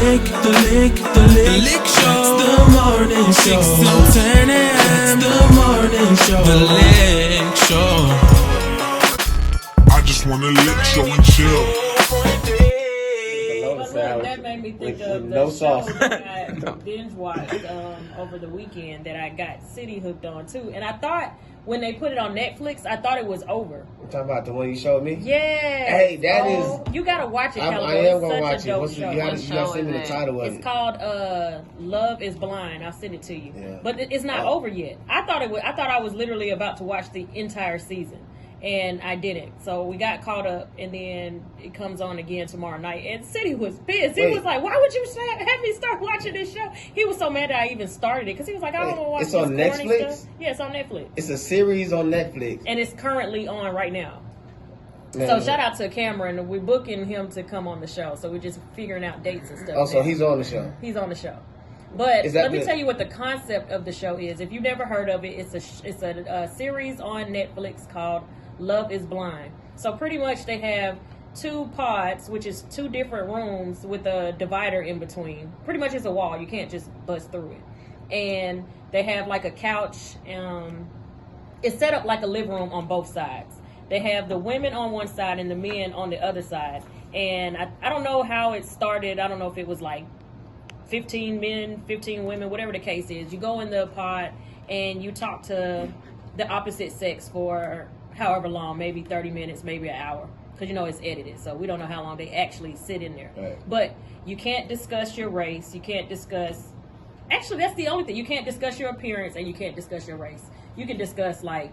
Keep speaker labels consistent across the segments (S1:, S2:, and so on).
S1: lick show. It's the morning show. 6 to 10 a.m. It's the morning show. The lick show.
S2: I just wanna lick show and chill.
S3: That made me think of the show that I binge watched over the weekend that I got City hooked on too. And I thought when they put it on Netflix, I thought it was over.
S4: You're talking about the one you showed me?
S3: Yeah.
S4: Hey, that is.
S3: You gotta watch it.
S4: I am gonna watch it.
S3: You
S4: gotta send me the title of it.
S3: It's called Love Is Blind. I'll send it to you.
S4: Yeah.
S3: But it's not over yet. I thought I was literally about to watch the entire season. And I didn't. So we got caught up, and then it comes on again tomorrow night. And City was pissed. He was like, "Why would you have me start watching this show?" He was so mad that I even started it because he was like, "I don't want to watch
S4: this." It's on Netflix?
S3: Stuff. Yeah, it's on Netflix.
S4: It's a series on Netflix.
S3: And it's currently on right now. So shout out to Cameron. We're booking him to come on the show. So we're just figuring out dates and stuff.
S4: Oh, so he's on the show.
S3: He's on the show. But let me tell you what the concept of the show is. If you've never heard of it, it's a series on Netflix called Love Is Blind. So pretty much they have 2 pods, which is 2 different rooms with a divider in between. Pretty much it's a wall. You can't just bust through it. And they have like a couch. It's set up like a living room on both sides. They have the women on one side and the men on the other side. And I don't know how it started. I don't know if it was like 15 men, 15 women, whatever the case is. You go in the pod and you talk to the opposite sex for however long, maybe 30 minutes, maybe an hour, because you know it's edited, so we don't know how long they actually sit in there.
S4: Right.
S3: But you can't discuss your race, you can't discuss, actually that's the only thing, you can't discuss your appearance and you can't discuss your race. You can discuss like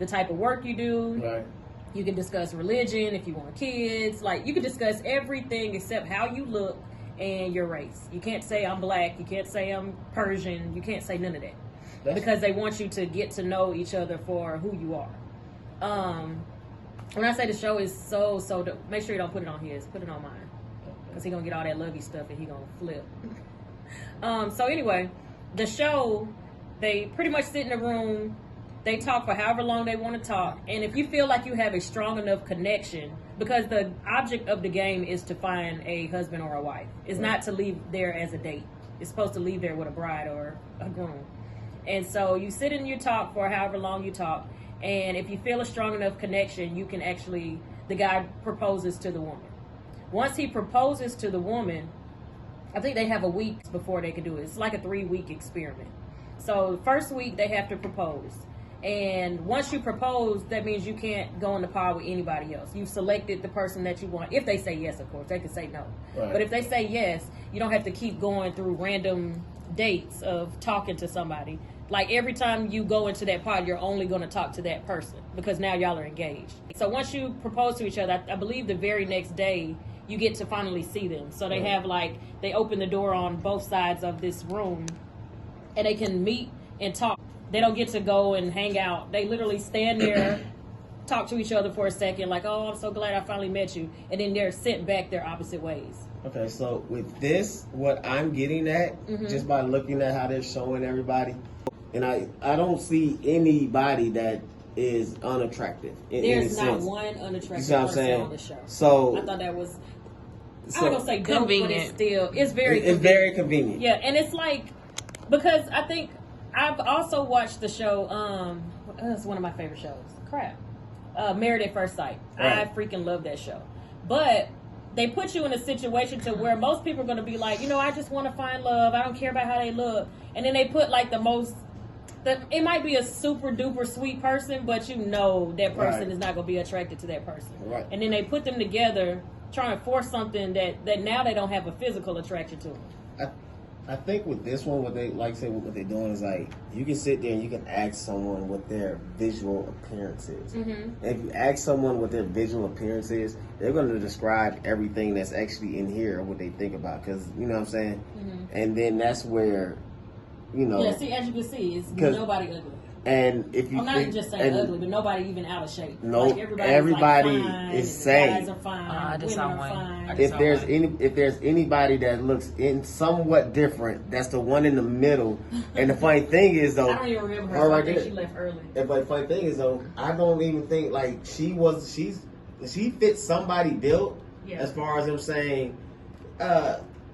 S3: the type of work you do,
S4: right.
S3: You can discuss religion, if you want kids, like you can discuss everything except how you look and your race. You can't say I'm black, you can't say I'm Persian, you can't say none of that. Because they want you to get to know each other for who you are. When I say the show is so make sure you don't put it on his, put it on mine, because he gonna get all that lovey stuff and he gonna flip. So anyway, the show, they pretty much sit in a room, they talk for however long they want to talk, and if you feel like you have a strong enough connection, because the object of the game is to find a husband or a wife, it's not to leave there as a date, it's supposed to leave there with a bride or a groom. And so you sit and you talk for however long you talk. And if you feel a strong enough connection, you can actually, the guy proposes to the woman. Once he proposes to the woman, I think they have a week before they can do it. It's like a 3-week experiment. So first week they have to propose. And once you propose, that means you can't go in the pod with anybody else. You've selected the person that you want. If they say yes, of course. They can say no.
S4: Right.
S3: But if they say yes, you don't have to keep going through random dates of talking to somebody. Like every time you go into that pod, you're only going to talk to that person because now y'all are engaged. So once you propose to each other, I believe the very next day you get to finally see them. So they have like, they open the door on both sides of this room and they can meet and talk. They don't get to go and hang out. They literally stand there, talk to each other for a second, like, oh, I'm so glad I finally met you. And then they're sent back their opposite ways.
S4: Okay, so with this, what I'm getting at, just by looking at how they're showing everybody, and I don't see anybody that is unattractive in any sense.
S3: There's not one unattractive
S4: you know
S3: person on the show.
S4: So
S3: I thought that was, I don't gonna say dope, but it's very
S4: it's very convenient.
S3: Yeah, and it's like, because I think I've also watched the show, it's one of my favorite shows. Married at First Sight.
S4: Right.
S3: I freaking love that show. But they put you in a situation to where most people are going to be like, you know, I just want to find love. I don't care about how they look. And then they put like it might be a super duper sweet person, but you know that person is not going to be attracted to that person.
S4: Right.
S3: And then they put them together trying to force something that now they don't have a physical attraction to them.
S4: I think with this one, what they're doing is like, you can sit there and you can ask someone what their visual appearance is. And if you ask someone what their visual appearance is, they're going to describe everything that's actually in here, what they think about, because, you know what I'm saying? And then that's where, you know.
S3: Yeah, see, as you can see, it's nobody ugly.
S4: And if you
S3: I'm not just saying ugly, but nobody even out of shape.
S4: No,
S3: like
S4: everybody
S3: fine,
S4: is same.
S3: Guys are fine. Women are fine.
S4: If there's anybody that looks somewhat different, that's the one in the middle. And the funny thing is though,
S3: I don't even remember her. I think she left early.
S4: But the funny thing is though, I don't even think like she fits somebody built as far as them saying,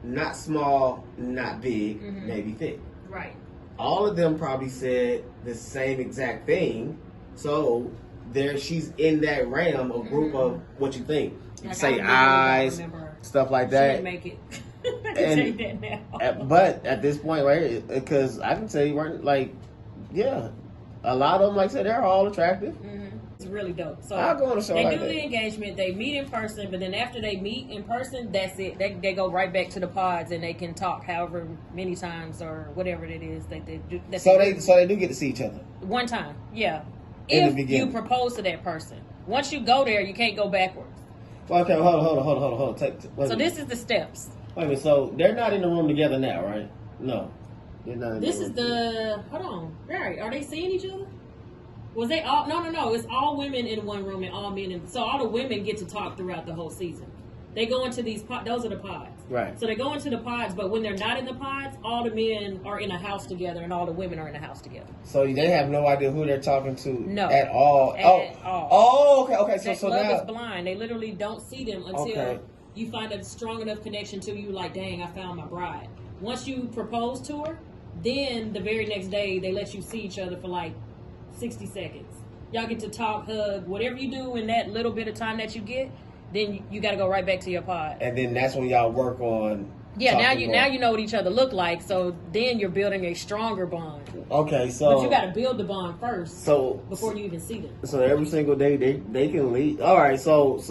S4: not small, not big, maybe thick.
S3: Right.
S4: All of them probably said the same exact thing. So there, she's in that realm of group of what you think. You
S3: Like,
S4: say
S3: I
S4: eyes,
S3: remember
S4: stuff like
S3: she
S4: that.
S3: didn't make it. I can tell you that now.
S4: But at this point, right, because I can tell you, right, like, yeah, a lot of them, like I said, they're all attractive.
S3: It's really dope. So
S4: I'll go on a show
S3: they
S4: like
S3: do
S4: that.
S3: the engagement, they meet in person, but then after they meet in person, that's it. They go right back to the pods and they can talk however many times or whatever it is that they do.
S4: So they do get to see each other.
S3: One time, yeah.
S4: In the
S3: If
S4: beginning.
S3: you propose to that person, once you go there, you can't go backwards.
S4: Well, okay, hold on.
S3: So this is the steps.
S4: Wait a minute. So they're not in the room together now, right? No, they're not. In
S3: This
S4: the
S3: is
S4: room.
S3: the hold on. Right? Are they seeing each other? Was they all? No. It's all women in one room and all men in. So all the women get to talk throughout the whole season. They go into these pods. Those are the pods.
S4: Right.
S3: So they go into the pods, but when they're not in the pods, all the men are in a house together and all the women are in a house together.
S4: So they have no idea who they're talking to
S3: No.
S4: at all.
S3: At all.
S4: Oh, okay.
S3: That
S4: So
S3: love
S4: now,
S3: is blind. They literally don't see them until
S4: Okay.
S3: you find a strong enough connection to you. Like, dang, I found my bride. Once you propose to her, then the very next day they let you see each other for like 60 seconds. Y'all get to talk, hug, whatever you do in that little bit of time that you get. Then you got to go right back to your pod.
S4: and then that's when y'all work on.
S3: Yeah, now
S4: talking
S3: you
S4: more.
S3: know what each other look like. So then you're building a stronger bond.
S4: Okay, so
S3: But you got to build the bond first before you even see them.
S4: So every single day they can leave. All right, so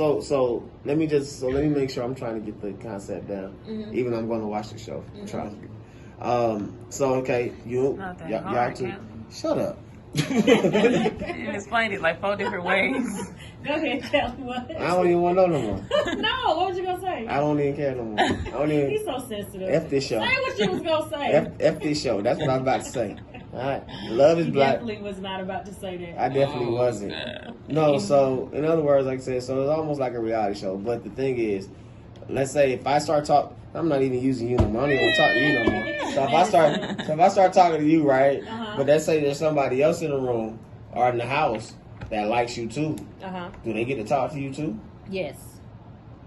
S4: let me make sure I'm trying to get the concept down. Even though I'm going to watch the show. Trust me. So okay,
S5: Nothing
S4: y'all
S5: hard,
S4: two.
S5: Cam.
S4: Shut up.
S5: You explained it like 4 different ways.
S3: Go ahead, Kelz. What?
S4: I don't even want to know no more.
S3: No, what was you gonna say?
S4: I don't even care no more. I don't even.
S3: He's so sensitive.
S4: F this show.
S3: Say what you was gonna say.
S4: F this show. That's what I'm about to say. All right, love is
S3: He
S4: black.
S3: definitely was not about to say that.
S4: I definitely wasn't. No, so in other words, like I said, so it's almost like a reality show. But the thing is, let's say if I start talking, I'm not even using you no more. I don't even want to talk to you no more. So if I start talking to you, right? But let's say there's somebody else in the room or in the house that likes you too. Do they get to talk to you too?
S3: Yes.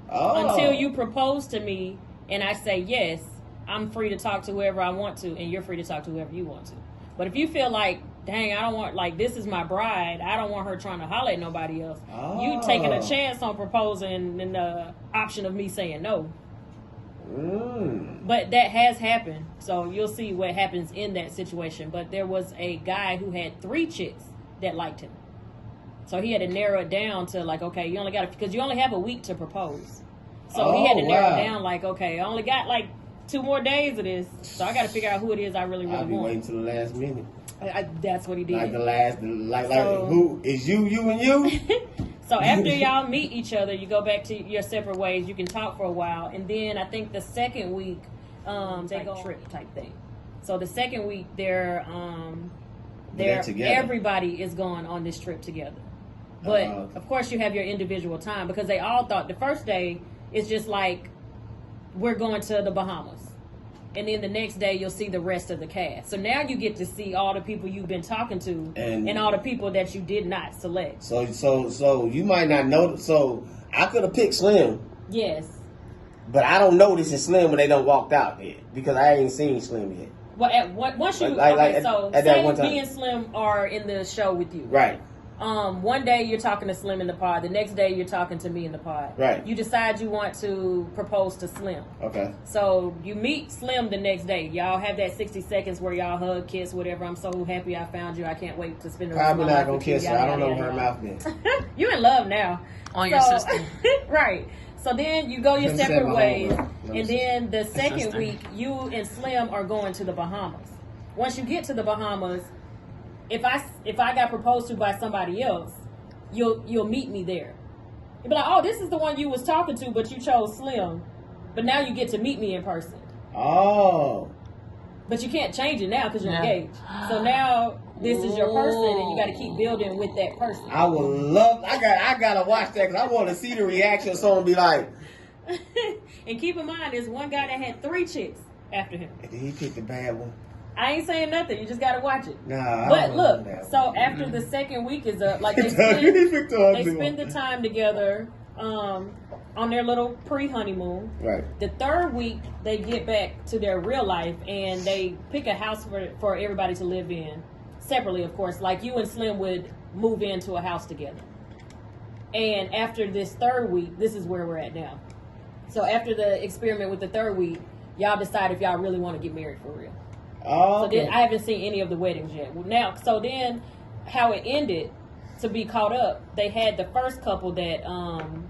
S4: Oh.
S3: Until you propose to me and I say yes, I'm free to talk to whoever I want to, and you're free to talk to whoever you want to. But if you feel like, dang, I don't want, like, this is my bride, I don't want her trying to holler at nobody else, you taking a chance on proposing and the option of me saying no. But that has happened, so you'll see what happens in that situation. But there was a guy who had 3 chicks that liked him, so he had to narrow it down to like, okay, you only got because you only have a week to propose, so he had to narrow it down like, okay, I only got like 2 more days of this, so I got to figure out who it is I really
S4: I'll be
S3: want.
S4: waiting till the last minute.
S3: That's what he did.
S4: Like the last, like
S3: So-
S4: who is you and you?
S3: So after y'all meet each other, you go back to your separate ways. You can talk for a while, and then I think the second week, they go trip type thing. So the second week, they're
S4: together.
S3: everybody is going on this trip together. But of course, you have your individual time because they all thought the first day is just like we're going to the Bahamas. And then the next day, you'll see the rest of the cast. So now you get to see all the people you've been talking to and all the people that you did not select.
S4: So you might not know. So I could have picked Slim.
S3: Yes.
S4: But I don't know this is Slim when they don't walked out yet because I ain't seen Slim yet.
S3: Well, once you
S4: at that one time.
S3: me and Slim are in the show with you.
S4: Right.
S3: One day you're talking to Slim in the pod. The next day you're talking to me in the pod.
S4: Right.
S3: You decide you want to propose to Slim.
S4: Okay.
S3: So you meet Slim the next day. Y'all have that 60 seconds where y'all hug, kiss, whatever. I'm so happy I found you. I can't wait to spend the rest of
S4: Probably
S3: my
S4: not
S3: life
S4: gonna
S3: with you.
S4: kiss her.
S3: Yada,
S4: I don't know
S3: yada,
S4: her
S3: yada.
S4: mouth then.
S3: You in love now.
S5: On your sister.
S3: Right. So then you go your
S4: Let me say
S3: separate
S4: my
S3: ways.
S4: homework.
S3: And then the second
S5: sister.
S3: week, you and Slim are going to the Bahamas. Once you get to the Bahamas, if I got proposed to by somebody else, you'll meet me there. You'll be like, oh, this is the one you was talking to, but you chose Slim. But now you get to meet me in person.
S4: Oh.
S3: But you can't change it now because you're
S5: Yeah.
S3: engaged. So now this is your person, and you got to keep building with that person.
S4: I would love. I gotta watch that because I want to see the reaction of someone be like.
S3: And keep in mind, there's one guy that had 3 chicks after him.
S4: Did he pick the bad one?
S3: I ain't saying nothing. You just got to watch it.
S4: Nah. I
S3: But
S4: don't
S3: look,
S4: know that
S3: so
S4: one.
S3: after the second week is up, like they
S4: He
S3: spend,
S4: picked the
S3: they
S4: ugly
S3: spend
S4: one.
S3: the time together. on their little pre-honeymoon.
S4: Right.
S3: The third week, they get back to their real life and they pick a house for everybody to live in separately, of course. Like you and Slim would move into a house together. And after this third week, this is where we're at now. So after the experiment with the third week, y'all decide if y'all really want to get married for real.
S4: Oh, okay.
S3: So then I haven't seen any of the weddings yet. Now, so then how it ended, to be caught up, they had the first couple that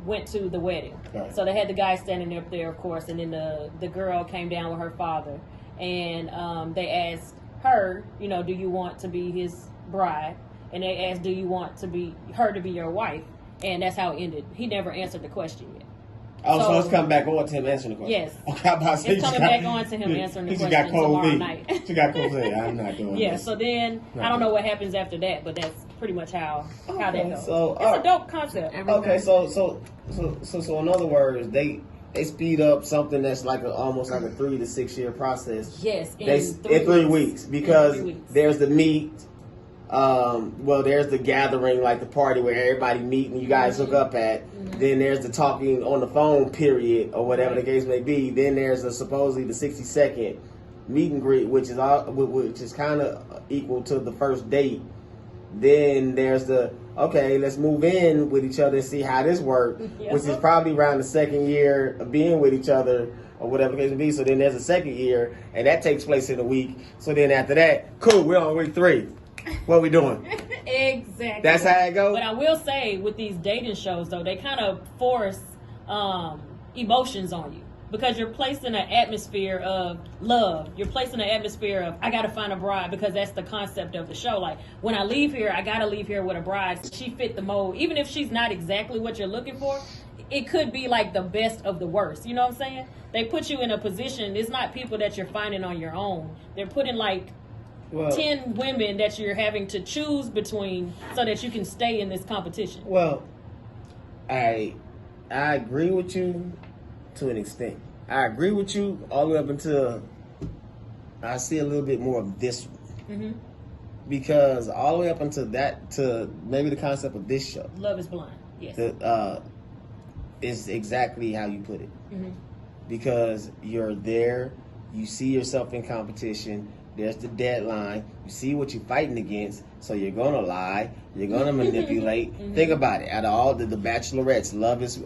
S3: went to the wedding.
S4: Right.
S3: So they had the guy standing up there, of course, and then the girl came down with her father. And they asked her, you know, do you want to be his bride? And they asked, do you want to be her to be your wife? And that's how it ended. He never answered the question yet.
S4: Oh, so it's coming back on to him answering the question.
S3: Yes.
S4: Okay, I'm about to say
S3: It's coming back on to him answering the
S4: he just
S3: question
S4: got cold
S3: tomorrow
S4: feet.
S3: night.
S4: She got cold feet. I'm not doing
S3: Yeah,
S4: this.
S3: so then I don't know what happens after that, but that's pretty much how that goes.
S4: So,
S3: it's a dope concept.
S4: Okay, so in other words, they speed up something that's like almost like a 3 to 6 year process.
S3: Yes,
S4: in 3 weeks because there's the meet. There's the gathering, like the party where everybody meet and you guys hook up at. Then there's the talking on the phone period or whatever the case may be. Then there's supposedly the 60-second meet and greet, which is kind of equal to the first date. Then there's let's move in with each other and see how this works, which is probably around the second year of being with each other or whatever the case may be. So then there's a second year, and that takes place in a week. So then after that, cool, we're on week 3. What are we doing?
S3: Exactly.
S4: That's how it goes?
S3: But I will say, with these dating shows, though, they kind of force emotions on you. Because you're placed in an atmosphere of love. You're placed in an atmosphere of, I got to find a bride, because that's the concept of the show. Like, when I leave here, I got to leave here with a bride. She fit the mold. Even if she's not exactly what you're looking for, it could be like the best of the worst. You know what I'm saying? They put you in a position. It's not people that you're finding on your own. They're putting like 10 women that you're having to choose between so that you can stay in this competition.
S4: Well, I agree with you to an extent. I agree with you all the way up until I see a little bit more of this one. Because all the way up until that, to maybe the concept of this show.
S3: Love is Blind, yes.
S4: Is exactly how you put it. Because you're there, you see yourself in competition, there's the deadline, you see what you're fighting against, so you're gonna lie, you're gonna manipulate. Think about it. Out of all the Bachelorettes, love is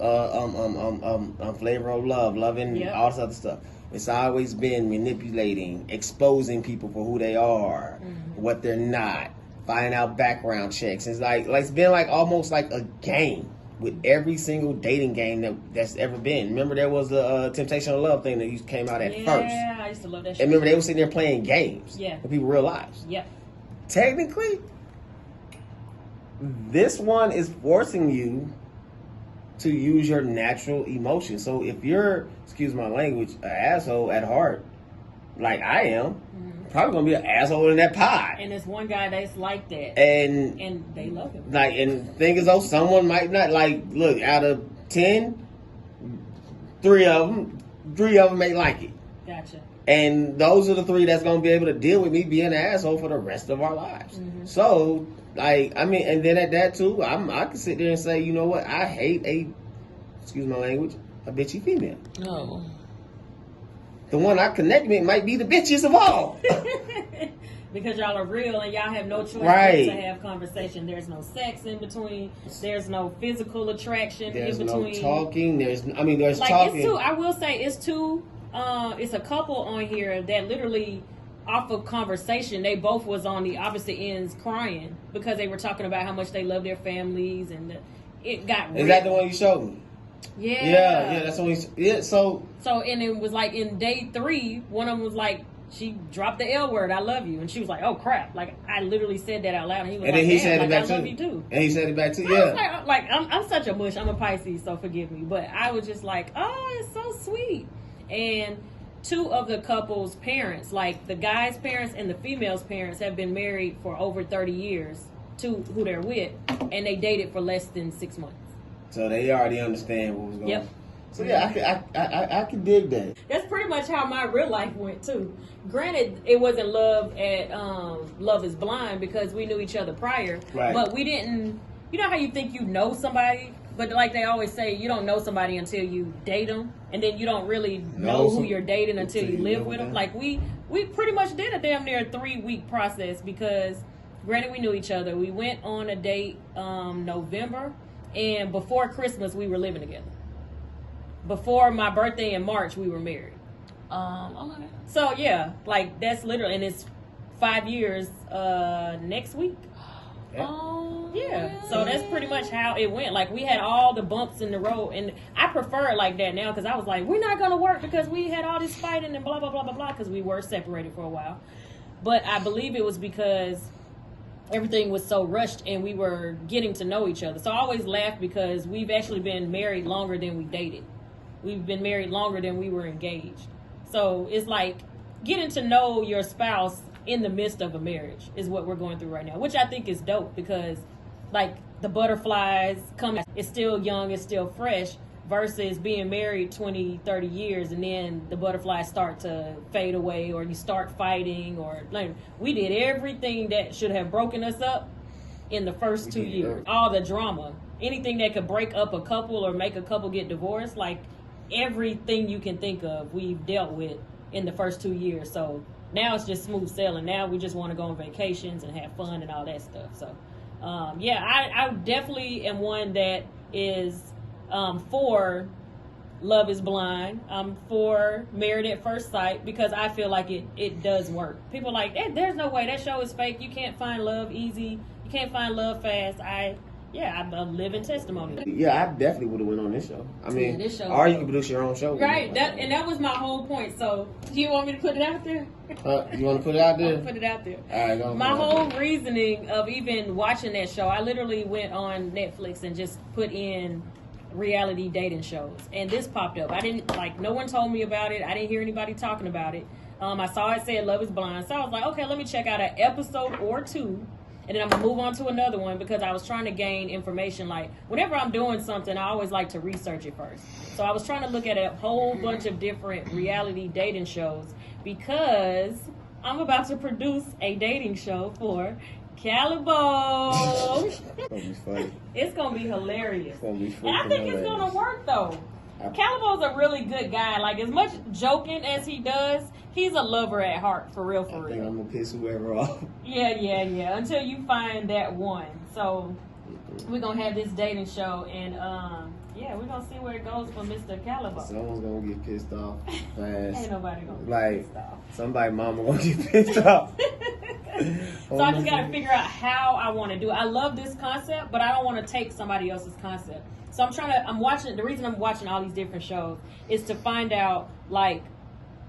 S4: flavor of love, loving all this other stuff. It's always been manipulating, exposing people for who they are, what they're not, finding out background checks. It's like it's been like almost like a game with every single dating game that's ever been. Remember there was the Temptation of Love thing that came out at first.
S3: Yeah, I used to love that shit.
S4: And remember they were sitting there playing games with people's real lives.
S3: Yep.
S4: Technically, this one is forcing you to use your natural emotions. So if you're, excuse my language, an asshole at heart, like I am, probably gonna be an asshole in that pie.
S3: And there's one guy that's like that,
S4: and
S3: they love him.
S4: Like, and think as though someone might not like. Look, out of 10, 3 of them may like it.
S3: Gotcha.
S4: And those are the 3 that's gonna be able to deal with me being an asshole for the rest of our lives. So, like, I mean, and then at that too, I can sit there and say, you know what? I hate excuse my language, a bitchy female.
S5: No.
S4: The one I connect with might be the bitchiest of all.
S3: Because y'all are real and y'all have no choice but
S4: Right.
S3: to have conversation. There's no sex in between. There's no physical attraction
S4: There's
S3: in between.
S4: no talking. There's like, talking.
S3: It's two. I will say it's two. It's a couple on here that literally, off of conversation, they both was on the opposite ends crying because they were talking about how much they love their families, and it got real.
S4: Is that the one you showed me?
S3: Yeah,
S4: that's what so
S3: and it was like in day 3, one of them was like, she dropped the L word, I love you, and she was like, oh crap, like I literally said that out loud, and he was
S4: and
S3: like,
S4: then he
S3: damn,
S4: said
S3: like,
S4: it back
S3: I
S4: too.
S3: love you too.
S4: And he said it back too.
S3: I was like I'm such a mush. I'm a Pisces, so forgive me, but I was just like, oh, it's so sweet. And 2 of the couple's parents, like the guy's parents and the female's parents, have been married for over 30 years to who they're with, and they dated for less than 6 months.
S4: So they already understand what was going on.
S3: Yep.
S4: So yeah, I can dig that.
S3: That's pretty much how my real life went too. Granted, it wasn't love at Love is Blind because we knew each other prior,
S4: Right.
S3: but we didn't. You know how you think you know somebody But like they always say, you don't know somebody until you date them, and then you don't really know who you're dating until you live with them. Like we pretty much did a damn near 3-week process because, granted, we knew each other. We went on a date November, and before Christmas we were living together. Before my birthday in March, we were married.
S5: Okay.
S3: So yeah, like that's literally, and it's 5 years next week. Yeah, so that's pretty much how it went. Like we had all the bumps in the road, and I prefer it like that now because I was like, we're not gonna work because we had all this fighting and blah blah blah blah blah because we were separated for a while. But I believe it was because everything was so rushed and we were getting to know each other. So I always laugh because we've actually been married longer than we dated. We've been married longer than we were engaged. So it's like getting to know your spouse in the midst of a marriage is what we're going through right now, which I think is dope because like the butterflies come, it's still young, it's still fresh, versus being married 20, 30 years and then the butterflies start to fade away or you start fighting or like we did everything that should have broken us up in the first 2 years. All the drama, anything that could break up a couple or make a couple get divorced, like everything you can think of we've dealt with in the first 2 years. So now it's just smooth sailing. Now we just want to go on vacations and have fun and all that stuff. So yeah, I definitely am one that is for Love is Blind. I'm for Married at First Sight because I feel like it does work. People are like, there's no way, that show is fake. You can't find love easy. You can't find love fast. I'm a living testimony.
S4: Yeah, I definitely would have went on this show. I mean,
S3: this show
S4: or you can produce your own show.
S3: Right, that was my whole point. So, do you want me to put it out there?
S4: You want to put it out there?
S3: I'll put it out there.
S4: All right, go
S3: my whole reasoning of even watching that show, I literally went on Netflix and just put in reality dating shows, and this popped up. I didn't no one told me about it. I didn't hear anybody talking about it. I saw it said Love is Blind, so I was like, okay, let me check out an episode or two. And then I'm going to move on to another one because I was trying to gain information. Like, whenever I'm doing something, I always like to research it first. So I was trying to look at a whole bunch of different reality dating shows because I'm about to produce a dating show for Calibo.
S4: It's going to be funny.
S3: It's going to be hilarious.
S4: It's going to be freaking
S3: And I think it's going to work, though. Calibo's a really good guy. Like, as much joking as he does, he's a lover at heart, for real, for real.
S4: I think I'm going to piss whoever off.
S3: Yeah. Until you find that one. So, we're going to have this dating show, and, we're going to see where it goes for Mr. Calibo.
S4: Someone's going to get pissed off fast.
S3: Ain't nobody going to get pissed off.
S4: Somebody mama going to get pissed off.
S3: So, I just got to figure out how I want to do it. I love this concept, but I don't want to take somebody else's concept. So the reason I'm watching all these different shows is to find out, like,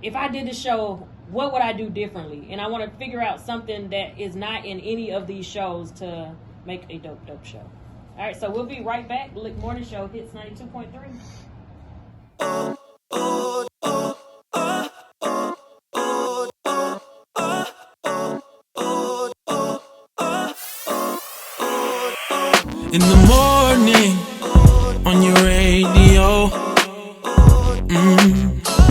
S3: if I did this show, what would I do differently? And I want to figure out something that is not in any of these shows to make a dope show. All right, so we'll be right back. The Lick Morning Show hits 92.3.
S1: In the morning, on your radio,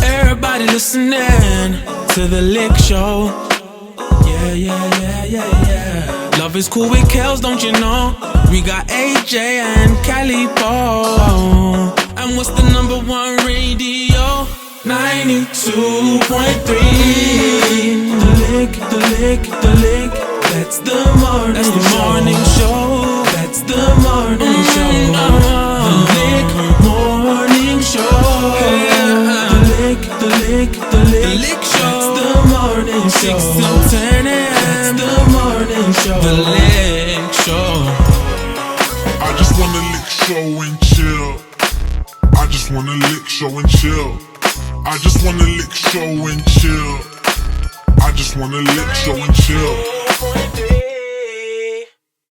S1: everybody listening to the Lick Show. Yeah. Love is cool with Kelz, don't you know? We got AJ and Calibo. And what's the number one radio? 92.3. The Lick. That's the morning show. That's the morning show. The Lick Morning Show. The Lick Show. That's the morning show. 6 till 10 a.m. That's the morning show. The Lick Show.
S2: I just wanna lick show and chill. I just wanna lick show and chill. I just wanna lick show and chill. I just wanna lick show and chill.